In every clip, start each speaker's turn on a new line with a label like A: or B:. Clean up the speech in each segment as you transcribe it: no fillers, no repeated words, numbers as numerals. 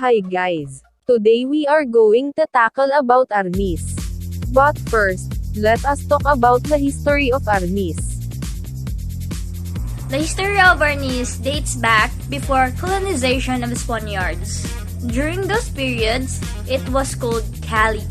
A: Hi guys! Today we are going to tackle about Arnis. But first, let us talk about the history of Arnis.
B: The history of Arnis dates back before colonization of the Spaniards. During those periods, it was called Cali,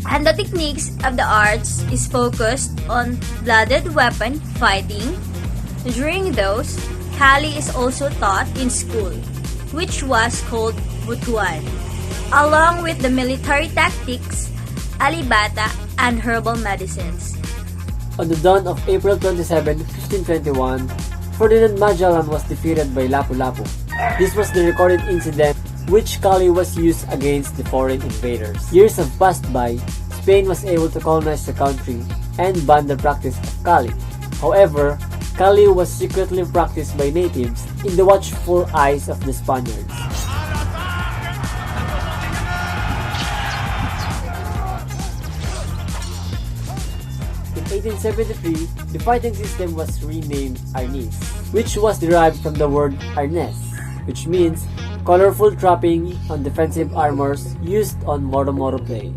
B: and the techniques of the arts is focused on blooded weapon fighting. During those, Cali is also taught in school, which was called Butuan, along with the military tactics, alibata, and herbal medicines.
C: On the dawn of April 27, 1521, Ferdinand Magellan was defeated by Lapu-Lapu. This was the recorded incident which Cali was used against the foreign invaders. Years have passed by, Spain was able to colonize the country and ban the practice of Cali. However, Cali was secretly practiced by natives in the watchful eyes of the Spaniards. In 1873, the fighting system was renamed Arnis, which was derived from the word Arnes, which means colorful trapping on defensive armors used on moro-moro play.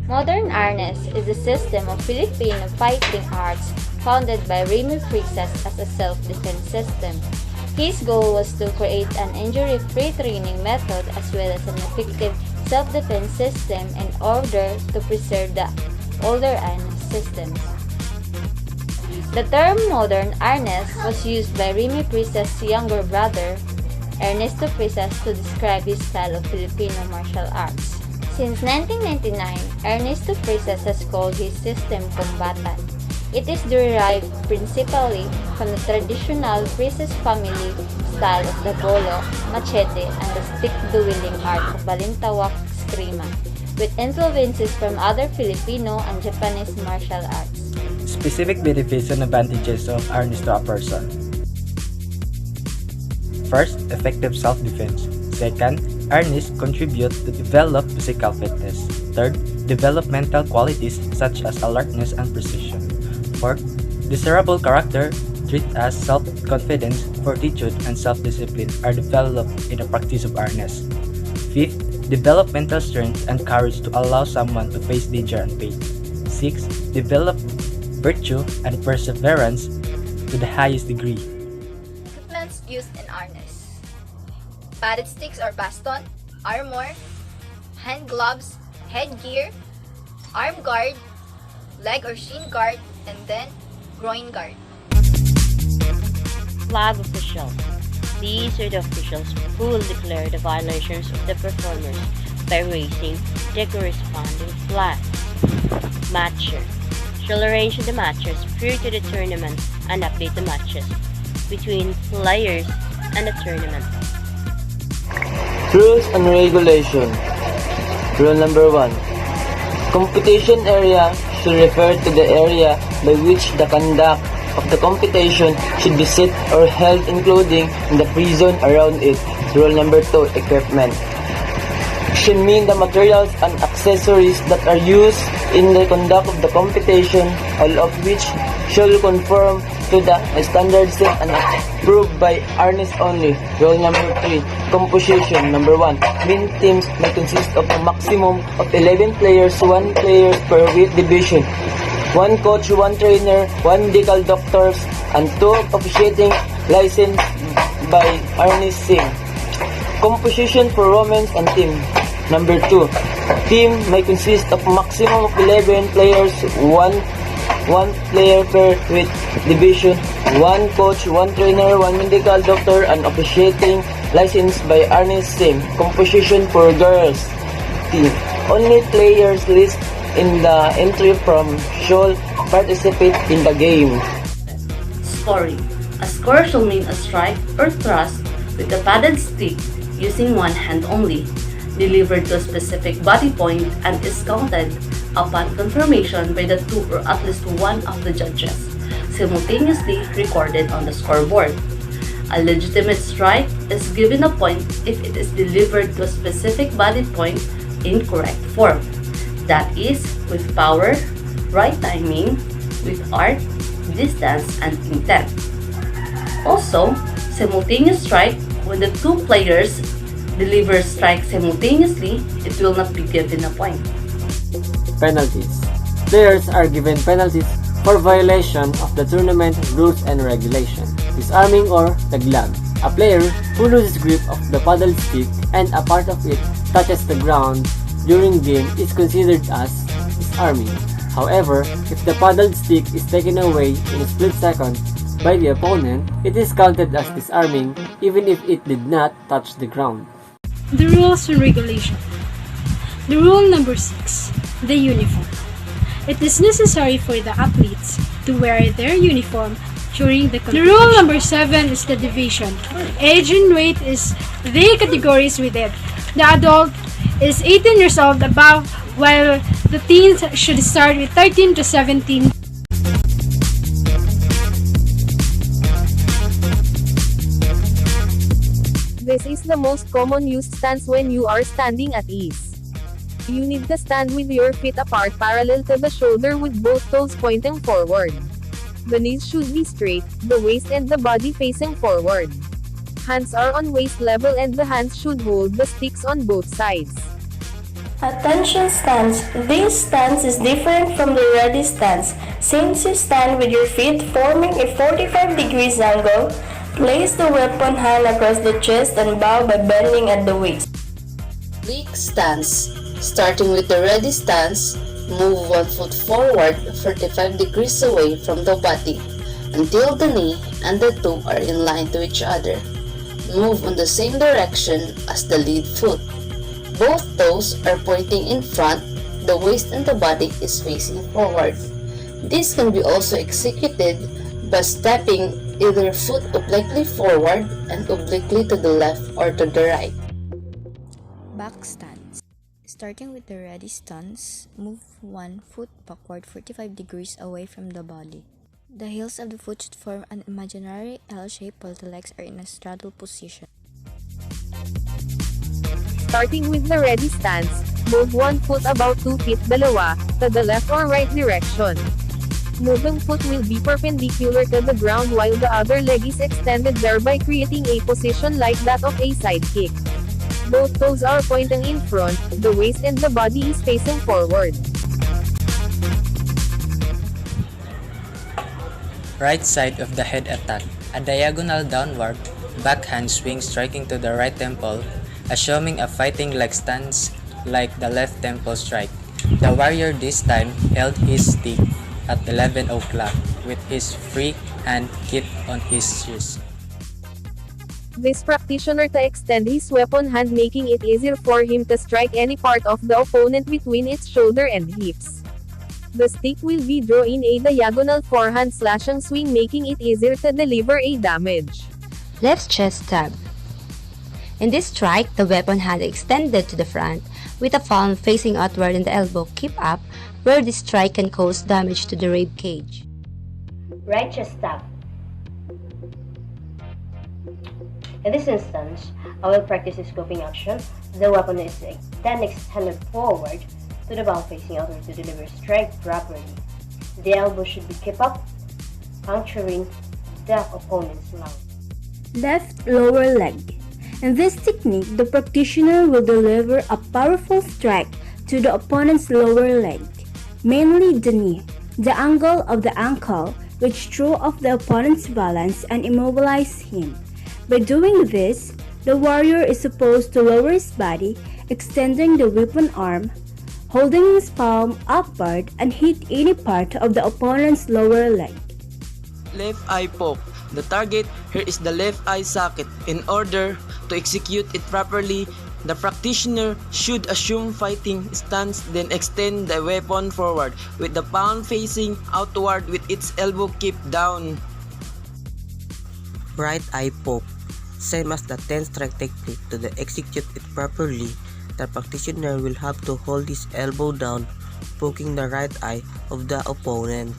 D: Modern Arnis is a system of Filipino fighting arts founded by Remy Frisas as a self-defense system. His goal was to create an injury-free training method as well as an effective self-defense system in order to preserve the older Arnis systems. The term modern Arnis was used by Remy Frisas' younger brother, Ernesto Frisas, to describe his style of Filipino martial arts. Since 1999, Ernesto Frisas has called his system Combatan. It is derived principally from the traditional Frisas family style of the bolo, machete, and the stick-dueling art of Balintawak Eskrima, with influences from other Filipino and Japanese martial arts.
E: Specific benefits and advantages of Arnis to a person. First, effective self-defense. Second, Arnis contribute to develop physical fitness. Third, develop mental qualities such as alertness and precision. Fourth, desirable character, trait as self-confidence, fortitude, and self-discipline are developed in the practice of Arnis. Fifth, develop mental strength and courage to allow someone to face danger and pain. Sixth, develop virtue and perseverance to the highest degree.
B: Equipments used in Arnis: padded sticks or baston, armor, hand gloves, headgear, arm guard, leg or shin guard, and then groin guard.
F: Flag officials. These are the officials who will declare the violations of the performers by raising the corresponding flag. Matcher shall arrange the matches prior to the tournament and update the matches between players and the tournament.
G: Rules and Regulation. Rule number 1. Competition area should refer to the area by which the conduct of the competition should be set or held, including in the free zone around it. Rule number 2. Equipment should mean the materials and accessories that are used in the conduct of the competition, all of which shall conform to the standards set and approved by Arnis only. Rule number 3. Composition. Number 1. Main teams may consist of a maximum of 11 players, 1 player per weight division, 1 coach, 1 trainer, 1 medical doctors, and 2 officiating licensed by Arnis Singh. Composition for women's and team. Number 2. Team may consist of maximum of 11 players, 1 player per weight division, 1 coach, 1 trainer, 1 medical doctor, and officiating licensed by Arnis Singh. Composition for girls team. Only players listed in the entry form shall participate in the game.
H: Scoring. A score shall mean a strike or thrust with a padded stick using one hand only, delivered to a specific body point, and is counted upon confirmation by the 2 or at least 1 of the judges, simultaneously recorded on the scoreboard. A legitimate strike is given a point if it is delivered to a specific body point in correct form, that is, with power, right timing, with art, distance, and intent. Also, simultaneous strike When the two players deliver strikes simultaneously, it will not be given a point.
C: Penalties. Players are given penalties for violation of the tournament rules and regulation. Disarming or taglag. A player who loses grip of the paddle stick and a part of it touches the ground during game is considered as disarming. However, if the paddle stick is taken away in a split second by the opponent, it is counted as disarming even if it did not touch the ground.
I: The rules and regulation. The rule number 6, the uniform. It is necessary for the athletes to wear their uniform during the competition. The rule number 7 is the division. Age and weight is the categories with it. The adult is 18 years old above, while the teens should start with 13 to 17.
A: This is the most common used stance when you are standing at ease. You need to stand with your feet apart parallel to the shoulder with both toes pointing forward. The knees should be straight, the waist and the body facing forward. Hands are on waist level and the hands should hold the sticks on both sides.
J: Attention stance. This stance is different from the ready stance. Since you stand with your feet forming a 45 degrees angle, place the weapon hand across the chest and bow by bending at the waist.
K: Weak stance. Starting with the ready stance, move one foot forward 45 degrees away from the body until the knee and the toe are in line to each other. Move in the same direction as the lead foot. Both toes are pointing in front, the waist and the body is facing forward. This can be also executed by stepping either foot obliquely forward and obliquely to the left or to the right.
L: Back stance. Starting with the ready stance, move one foot backward 45 degrees away from the body. The heels of the foot should form an imaginary L shape while the legs are in a straddle position.
A: Starting with the ready stance, move one foot about 2 feet dalawa, to the left or right direction. Moving foot will be perpendicular to the ground while the other leg is extended, thereby creating a position like that of a side kick. Both toes are pointing in front, the waist and the body is facing forward.
E: Right side of the head attack. A diagonal downward, backhand swing striking to the right temple, assuming a fighting leg stance like the left temple strike. The warrior this time held his stick at 11 o'clock with his free hand kept on his shoes.
A: This practitioner to extend his weapon hand, making it easier for him to strike any part of the opponent between its shoulder and hips. The stick will be drawn in a diagonal forehand slashing swing, making it easier to deliver a damage.
M: Left chest stab. In this strike, the weapon hand extended to the front, with the palm facing outward and the elbow kept up, where this strike can cause damage to the rib cage.
N: Right chest stab. In this instance, I will practice the scoping action. The weapon is then extended forward to the palm facing outward to deliver strike properly. The elbow should be kept up, puncturing the opponent's lung.
O: Left lower leg. In this technique, the practitioner will deliver a powerful strike to the opponent's lower leg, mainly the knee, the angle of the ankle, which throw off the opponent's balance and immobilize him. By doing this, the warrior is supposed to lower his body, extending the weapon arm, holding his palm upward, and hit any part of the opponent's lower leg.
G: Left eye poke. The target here is the left eye socket. In order to execute it properly, the practitioner should assume fighting stance, then extend the weapon forward with the palm facing outward with its elbow kept down.
P: Right eye poke. Same as the 10 strike technique. To execute it properly, the practitioner will have to hold his elbow down, poking the right eye of the opponent.